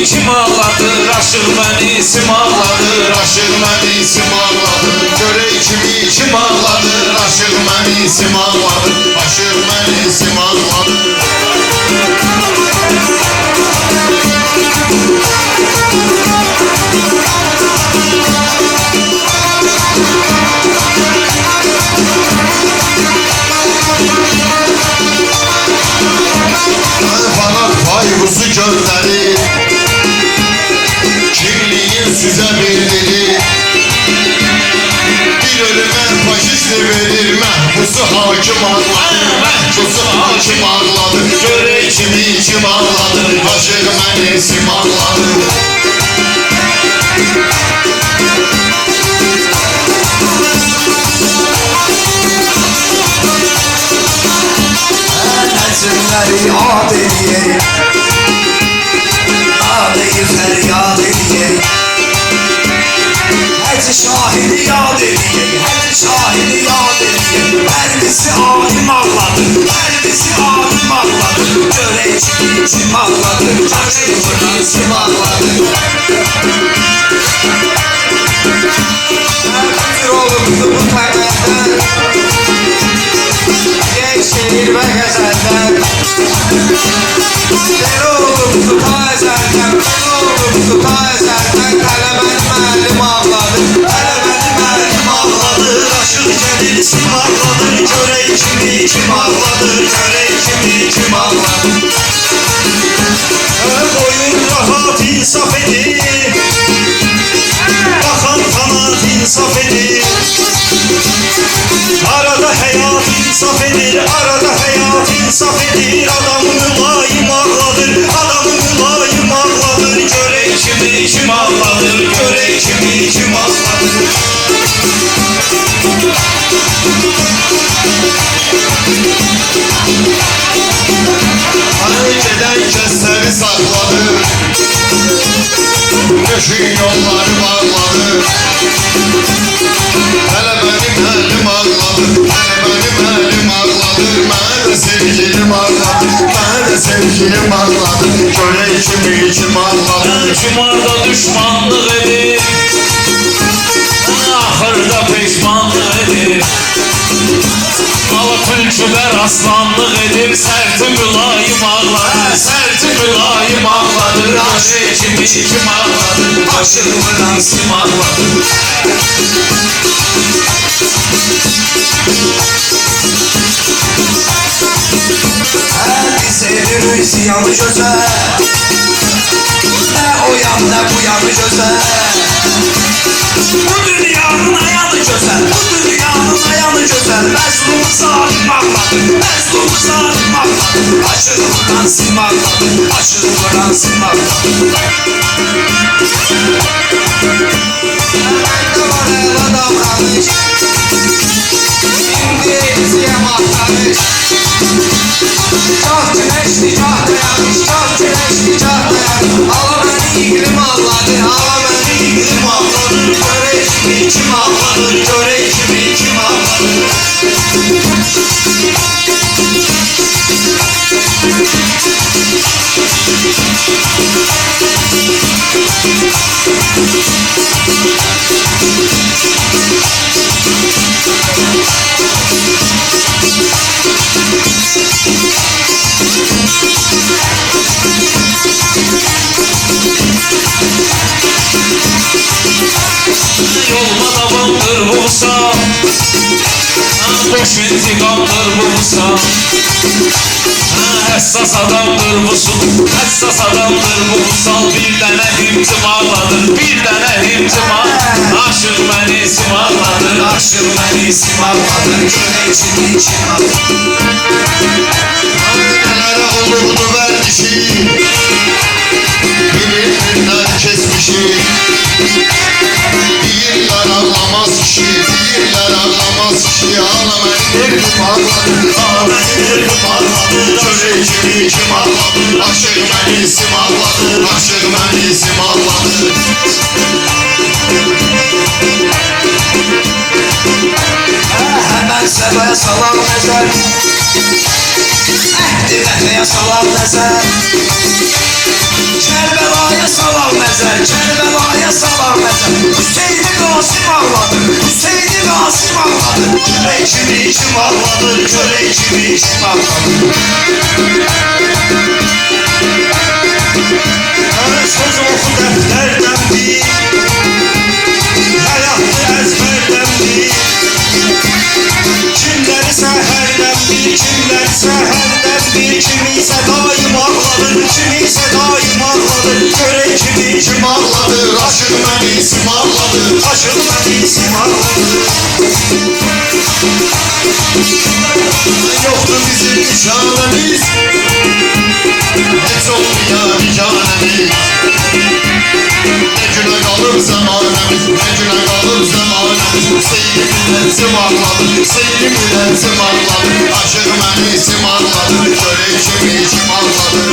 kim ağladır? Aşık məni sim ağladır. Aşık məni sim ağladır. Görək kimi kim ağladır? Aşık məni sim ağladır. Aşık məni sim ağladır. Baykuzu gözleri, kimliğin size bildiri. Bir ölüme faşisti verir, mehbusu hakim ağladı. Mehbusu hakim ağladı. Görək kimi kim ağladı? Aşık məni sim ağladı. Nəzimləri ad eləyək, adayı fəryad eləyək. Həci şahidi yad eləyək, həci şahidi yad eləyək. Hər birisi alim ağladır, hər birisi alim ağladır. Görək kim ağladır, görək kim ağladır. Hər olubdu bu təqədən, şehir ve gazeller. Ben olubdu ta ezelden, ben olubdu ta ezelden. Kalemen müəllim ağladı, kalemen müəllim ağladı. Aşık gelir sim ağladı, görək kimi kim ağladı, görək kimi kim ağladı. Boyun rahat insaf edir, bakan kanat insaf edir. Arada hayat insaf edir, arada hayat insaf edir. Adamı mülayim ağladır, adamı mülayim ağladır. Görək kimi kim ağladır, görək kimi kim ağladır. Hani gedən kəsləri saxladı, döşün yolları bağladı. Hələ mənim əlim ağladı, hələ mənim əlim ağladı. Mənə də sevgilim ağladı, mənə də sevgilim ağladı. Görək kimi kim ağladı. Cumarda düşmanlıq edir, axırda peşmanlıq edir. Malı tülkülər aslanlıq edir, sərti mülayim ağladır, sərti mülayim ağladır. Aşık kimi kim ağladır, aşık məni sim ağladır. Biz sevirik üsyanı gözəl, nə o yan nə bu yanı gözəl. Bu dünyanın ayanı gözəl, bu dünyanın ayanı gözəl. Məzlumu zalim ağladı, məzlumu zalim ağladı. Aşık vuran sim ağladı, aşık vuran sim ağladı. Məndə var elə davranış, indi eziyəm axtarış. Çok güneşli, çok dayanmış, çok güneşli, çok dayanmış. Hala beni iklim ağladı, hala beni iklim ağladı. Görək kimi kim ağladı, görək kimi kim ağladı. Yolma davamdır bu vusal, boş intikamdır bu vusal. Həssas adamdır bu sul, həssas adamdır bu vusal. Bir dənə himcim ağladır, bir dənə himcim ağladır. Aşık məni sim ağladır, aşık məni sim ağladır. Görək kimi kim ağladı. Nələrə olurdu vərdişi, bilir-birlər kesmişi. Deyirlər ağlamaz kişi, deyirlər ağlamaz kişi. Ağla mənim elbim ağladı, ağla mənim elbim ağladı. Görək kimi kim ağladı, aşık məni sim ağladı, aşık məni sim ağladı. Hemen səbəyə salam nəzər, əhdi vəfəyə salam nəzər. Kərbəlayı salam nəzər, Kərbəlaya salam nəzər. Hüseyni Qasim ağladı, Hüseyni Qasim ağladı. Görək kimi kim ağladı, görək kimi kim ağladı. Söz oxu dəftərdəndir, həyatı əzbərdəndir. Kimləri səhərdən bir, kimləri səhərdən bir. Kimisə daim ağladır, kimisə daim ağladır. Görək kimi kim ağladır, aşıq məni sim ağladır, aşıq məni sim ağladır. Yoxdur bizim nişanəmiz, heç olmayan niganəmiz. Ne günə qalıb zəmanəmiz, ne günə qalıb zəmanəmiz. Seyri millət ağladı, seyri millət ağladı. Aşıq məni sim ağladı, görək kimi kim ağladı.